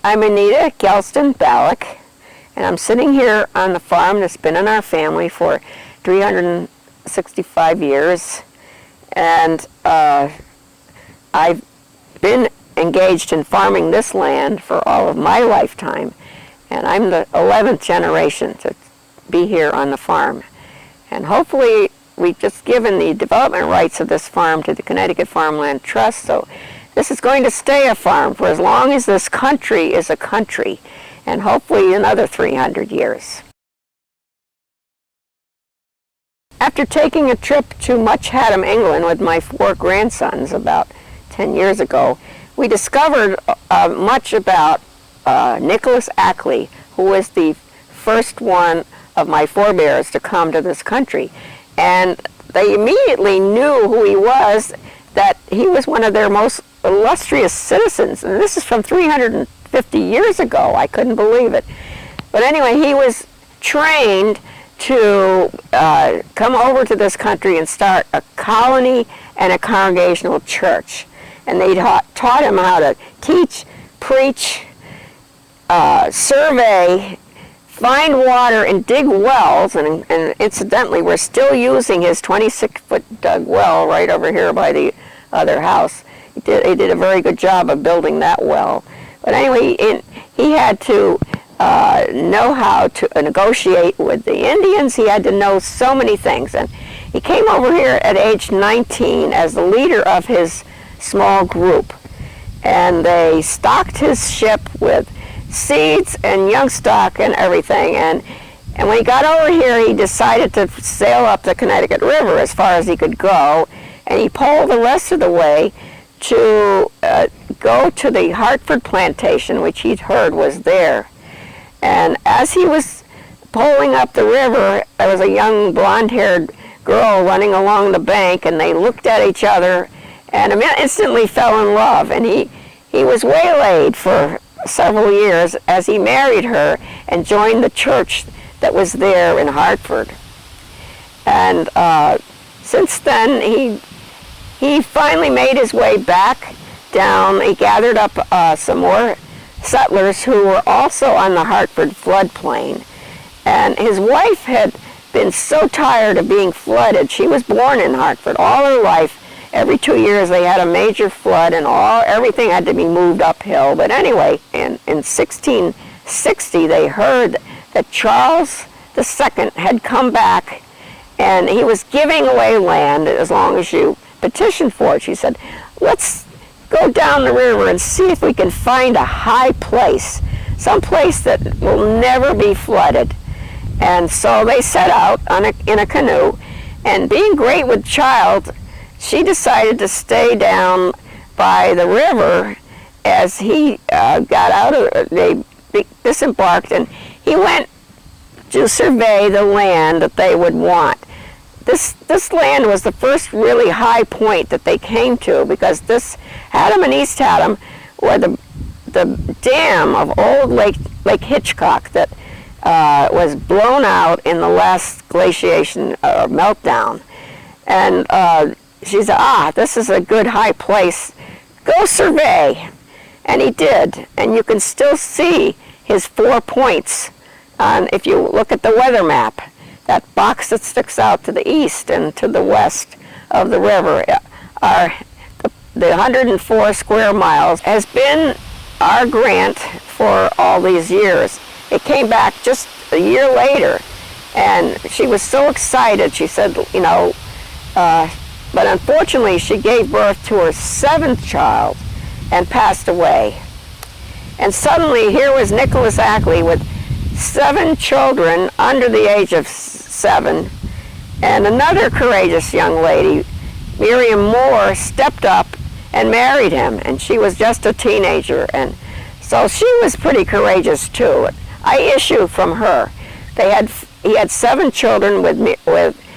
I'm Anita Ballek, and I'm sitting here on the farm that's been in our family for 365 years. And I've been engaged in farming this land for all of my lifetime. And I'm the 11th generation to be here on the farm. And hopefully we've just given the development rights of this farm to the Connecticut Farmland Trust. So this is going to stay a farm for as long as this country is a country, and hopefully another 300 years. After taking a trip to East Haddam, England with my 4 grandsons about 10 years ago, we discovered much about Nicholas Ackley, who was the first one of my forebears to come to this country. And they immediately knew who he was, that he was one of their most illustrious citizens. And this is from 350 years ago. I couldn't believe it. But anyway, he was trained to come over to this country and start a colony and a congregational church. And they taught him how to teach, preach, survey, find water, and dig wells. And incidentally, we're still using his 26-foot dug well right over here by the other house. He did a very good job of building that well. But anyway, he had to know how to negotiate with the Indians. He had to know so many things. And he came over here at age 19 as the leader of his small group. And they stocked his ship with seeds and young stock and everything. And when he got over here, he decided to sail up the Connecticut River as far as he could go. And he poled the rest of the way to go to the Hartford plantation, which he'd heard was there. And as he was poling up the river, there was a young blonde-haired girl running along the bank, and they looked at each other and instantly fell in love. And he was waylaid for several years as he married her and joined the church that was there in Hartford. And since then, he finally made his way back down. He gathered up some more settlers who were also on the Hartford floodplain. And his wife had been so tired of being flooded. She was born in Hartford all her life. Every 2 years they had a major flood, and everything had to be moved uphill. But anyway, in 1660 they heard that Charles II had come back, and he was giving away land as long as you petitioned for it. She said, let's go down the river and see if we can find a high place, some place that will never be flooded. And so they set out in a canoe, and being great with child, she decided to stay down by the river as he got out of, they disembarked, and he went to survey the land that they would want. This land was the first really high point that they came to, because this Haddam and East Haddam were the dam of old Lake Hitchcock that was blown out in the last glaciation or meltdown. And she said, this is a good high place. Go survey. And he did. And you can still see his 4 points if you look at the weather map. That box that sticks out to the east and to the west of the river are the 104 square miles has been our grant for all these years. It came back just a year later, and she was so excited. She said, but unfortunately she gave birth to her 7th child and passed away. And suddenly here was Nicholas Ackley with 7 children under the age of 7, and another courageous young lady, Miriam Moore, stepped up and married him, and she was just a teenager, and so she was pretty courageous too. I issue from her. He had 7 children with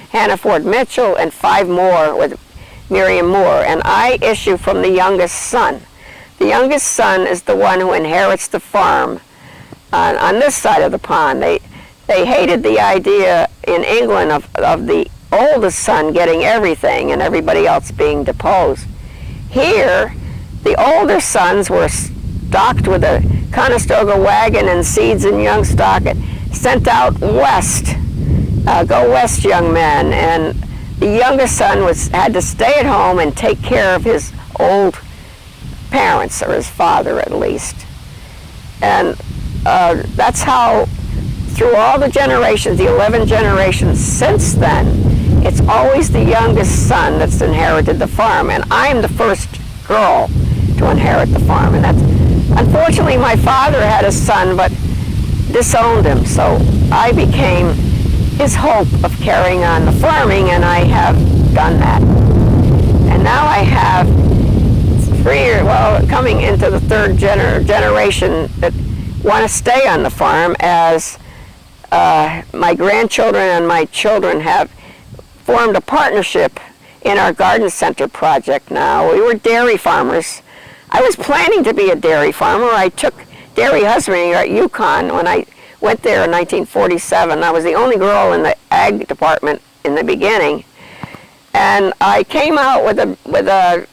Hannah Ford Mitchell and 5 more with Miriam Moore, and I issue from the youngest son. The youngest son is the one who inherits the farm on this side of the pond. They hated the idea in England of the oldest son getting everything and everybody else being deposed. Here, the older sons were stocked with a Conestoga wagon and seeds and young stock, sent out west, go west young men, and the youngest son had to stay at home and take care of his old parents, or his father at least. And that's how, through all the generations, the 11 generations since then, it's always the youngest son that's inherited the farm, and I'm the first girl to inherit the farm. And that's, unfortunately, my father had a son but disowned him, so I became his hope of carrying on the farming, and I have done that. And now I have coming into the third generation that want to stay on the farm, as my grandchildren and my children have formed a partnership in our garden center project now. We were dairy farmers. I was planning to be a dairy farmer. I took dairy husbandry at Yukon when I went there in 1947. I was the only girl in the ag department in the beginning. And I came out with a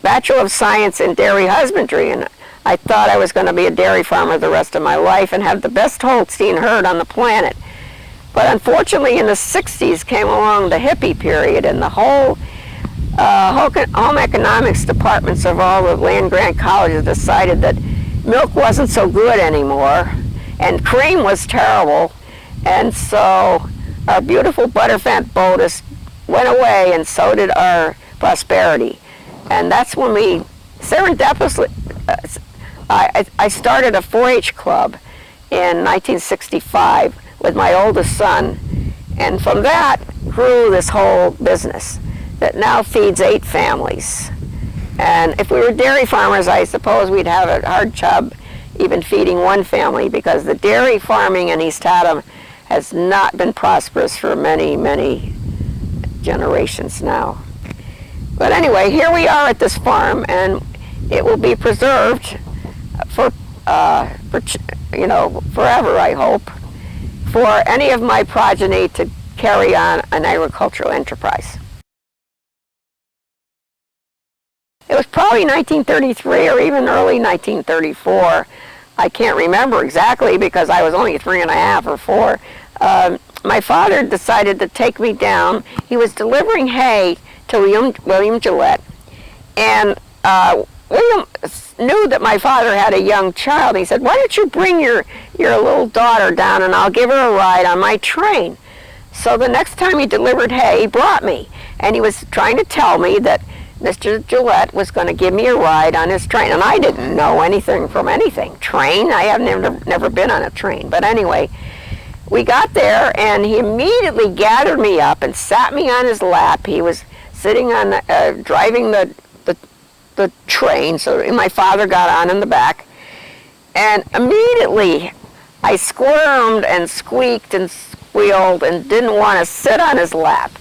Bachelor of Science in Dairy Husbandry, and I thought I was going to be a dairy farmer the rest of my life and have the best Holstein herd on the planet. But unfortunately, in the 60s came along the hippie period, and the whole home economics departments of all the land-grant colleges decided that milk wasn't so good anymore, and cream was terrible, and so our beautiful butterfat bolus went away, and so did our prosperity. And that's when we serendipitously, I started a 4-H club in 1965 with my oldest son, and from that grew this whole business that now feeds 8 families. And if we were dairy farmers, I suppose we'd have a hard job even feeding one family, because the dairy farming in East Haddam has not been prosperous for many, many generations now. But anyway, here we are at this farm, and it will be preserved for forever, I hope, for any of my progeny to carry on an agricultural enterprise. It was probably 1933 or even early 1934. I can't remember exactly because I was only 3 and a half or 4. My father decided to take me down. He was delivering hay to William Gillette, and William knew that my father had a young child. He said, "Why don't you bring your little daughter down and I'll give her a ride on my train?" So the next time he delivered hay, he brought me, and he was trying to tell me that Mr. Gillette was going to give me a ride on his train, and I didn't know anything from anything. Train? I have never been on a train. But anyway, we got there, and he immediately gathered me up and sat me on his lap. He was sitting on driving the train, so my father got on in the back, and immediately I squirmed and squeaked and squealed and didn't want to sit on his lap.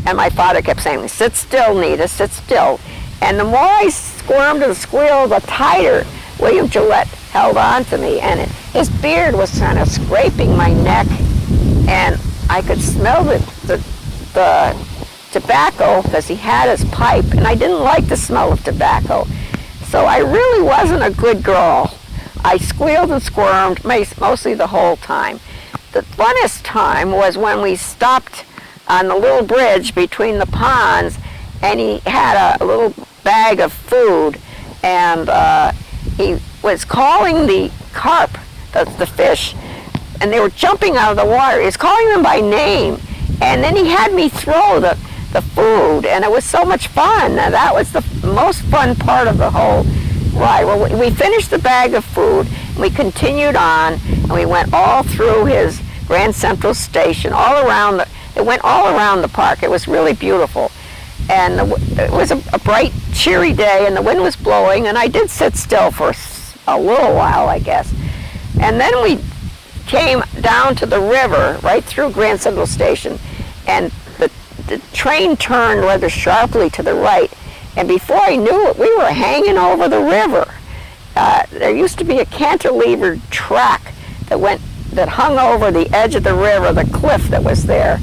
And my father kept saying, "Sit still, Nita, sit still." And the more I squirmed and squealed, the tighter William Gillette held on to me, and his beard was kind of scraping my neck, and I could smell the tobacco because he had his pipe, and I didn't like the smell of tobacco. So I really wasn't a good girl. I squealed and squirmed mostly the whole time. The funnest time was when we stopped on the little bridge between the ponds, and he had a little bag of food, and he was calling the carp, the fish, and they were jumping out of the water. He was calling them by name, and then he had me throw the food, and it was so much fun. Now, that was the most fun part of the whole ride. Well, we finished the bag of food, and we continued on, and we went all through his Grand Central Station, it went all around the park. It was really beautiful. And it was a bright, cheery day, and the wind was blowing, and I did sit still for a little while, I guess. And then we came down to the river, right through Grand Central Station, and the train turned rather sharply to the right, and before I knew it, we were hanging over the river. There used to be a cantilevered track that hung over the edge of the river, the cliff that was there.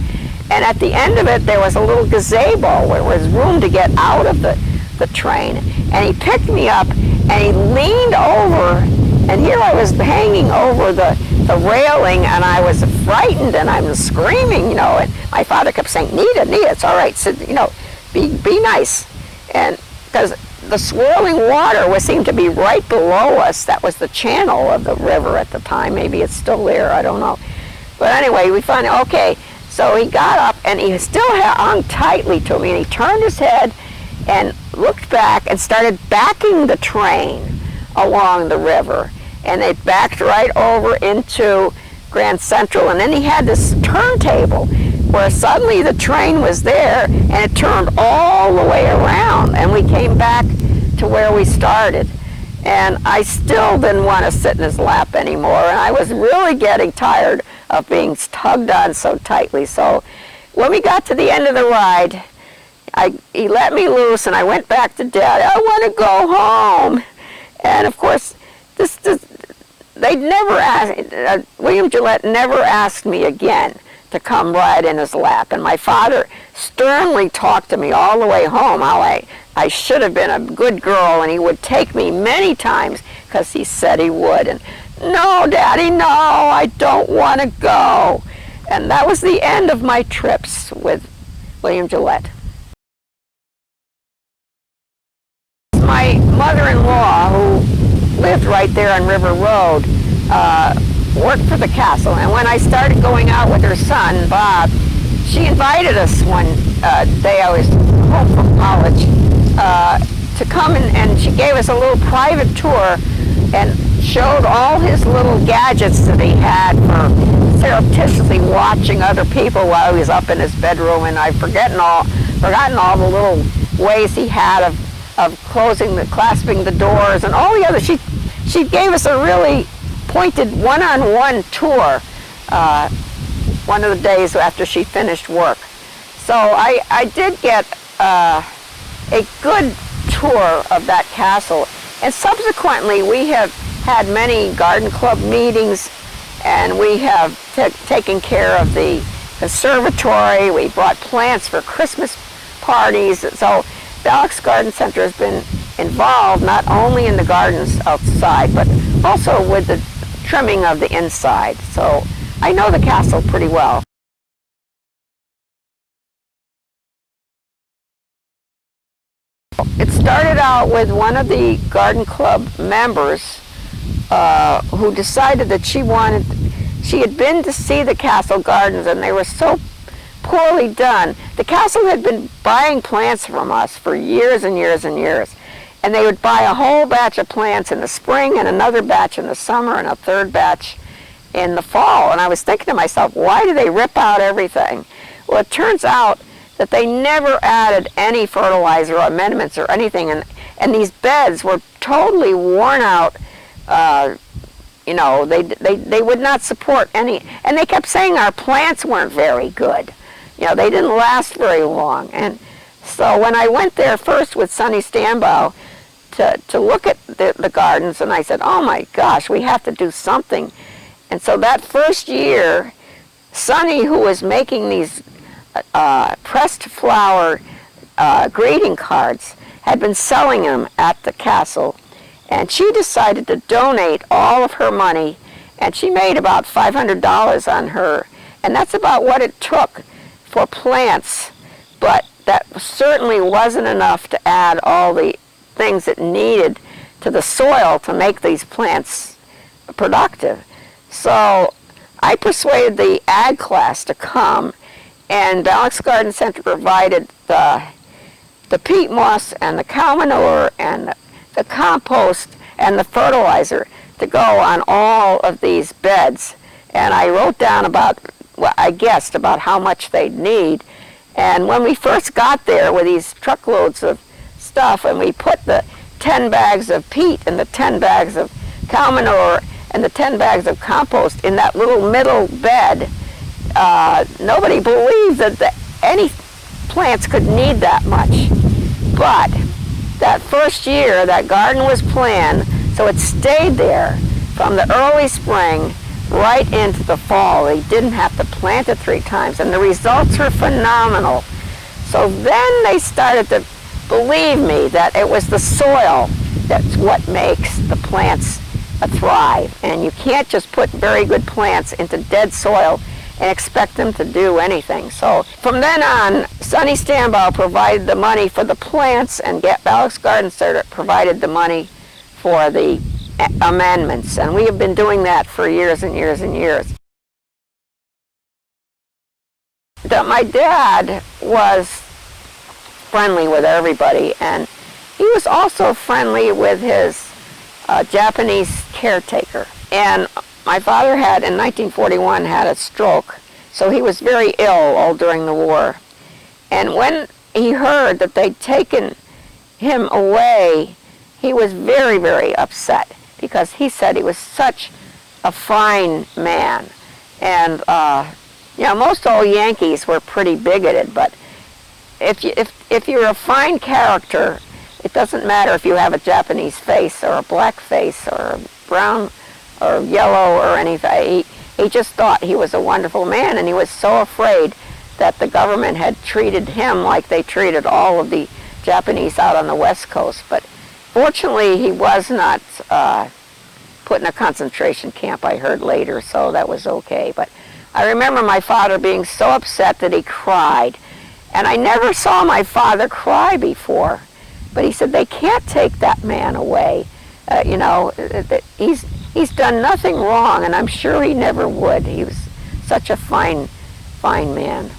And at the end of it, there was a little gazebo where there was room to get out of the train. And he picked me up, and he leaned over And here I was hanging over the railing, and I was frightened, and I'm screaming, you know, and my father kept saying, Nita, it's all right, sit, you know, be nice. And because the swirling water seemed to be right below us. That was the channel of the river at the time. Maybe it's still there, I don't know. But anyway, we finally, okay, so he got up, and he still hung tightly to me, and he turned his head and looked back and started backing the train along the river. And they backed right over into Grand Central, and then he had this turntable where suddenly the train was there, and it turned all the way around, and we came back to where we started. And I still didn't want to sit in his lap anymore, and I was really getting tired of being tugged on so tightly. So when we got to the end of the ride, he let me loose, and I went back to Dad. I want to go home. And of course, they'd never asked, William Gillette never asked me again to come ride in his lap. And my father sternly talked to me all the way home how I should have been a good girl, and he would take me many times because he said he would. And no, Daddy, no, I don't want to go. And that was the end of my trips with William Gillette. My mother-in-law, who lived right there on River Road, worked for the castle, and when I started going out with her son, Bob, she invited us one day I was home from college to come and she gave us a little private tour and showed all his little gadgets that he had for surreptitiously watching other people while he was up in his bedroom, and I've forgotten all the little ways he had of clasping the doors and all the other. She gave us a really pointed one-on-one tour one of the days after she finished work. So I did get a good tour of that castle, and subsequently we have had many garden club meetings, and we have taken care of the conservatory. We brought plants for Christmas parties. So Ballek's Garden Center has been involved not only in the gardens outside, but also with the trimming of the inside. So I know the castle pretty well. It started out with one of the garden club members who decided that she had been to see the castle gardens, and they were so poorly done. The castle had been buying plants from us for years and years and years. And they would buy a whole batch of plants in the spring, and another batch in the summer, and a third batch in the fall. And I was thinking to myself, why do they rip out everything? Well, it turns out that they never added any fertilizer or amendments or anything, and these beds were totally worn out. You know, they would not support any, and they kept saying our plants weren't very good. You know, they didn't last very long. And so when I went there first with Sonny Stambaugh to look at the gardens, and I said, oh my gosh, we have to do something. And so that first year, Sonny, who was making these pressed flower greeting cards, had been selling them at the castle, and she decided to donate all of her money, and she made about $500 on her, and that's about what it took for plants, but that certainly wasn't enough to add all the things it needed to the soil to make these plants productive. So I persuaded the ag class to come, and Ballek's Garden Center provided the peat moss and the cow manure and the compost and the fertilizer to go on all of these beds. And I wrote down about, well, I guessed about how much they'd need. And when we first got there with these truckloads of stuff, and we put the 10 bags of peat and the 10 bags of cow manure and the 10 bags of compost in that little middle bed, nobody believed that any plants could need that much. But that first year, that garden was planned, so it stayed there from the early spring right into the fall. They didn't have to plant it 3 times, and the results were phenomenal. So then they started to believe me that it was the soil that's what makes the plants thrive. And you can't just put very good plants into dead soil and expect them to do anything. So from then on, Sonny Stambaugh provided the money for the plants, and Ballek's Garden Center provided the money for the amendments. And we have been doing that for years and years and years. My dad was friendly with everybody, and he was also friendly with his Japanese caretaker. And my father had, in 1941, had a stroke, so he was very ill all during the war. And when he heard that they'd taken him away, he was very, very upset, because he said he was such a fine man. And you know, most old Yankees were pretty bigoted, but if you're a fine character, it doesn't matter if you have a Japanese face or a black face or a brown or yellow or anything. He just thought he was a wonderful man, and he was so afraid that the government had treated him like they treated all of the Japanese out on the West Coast. But fortunately, he was not put in a concentration camp, I heard later, so that was okay. But I remember my father being so upset that he cried. And I never saw my father cry before. But he said, they can't take that man away. You know, he's done nothing wrong, and I'm sure he never would. He was such a fine man.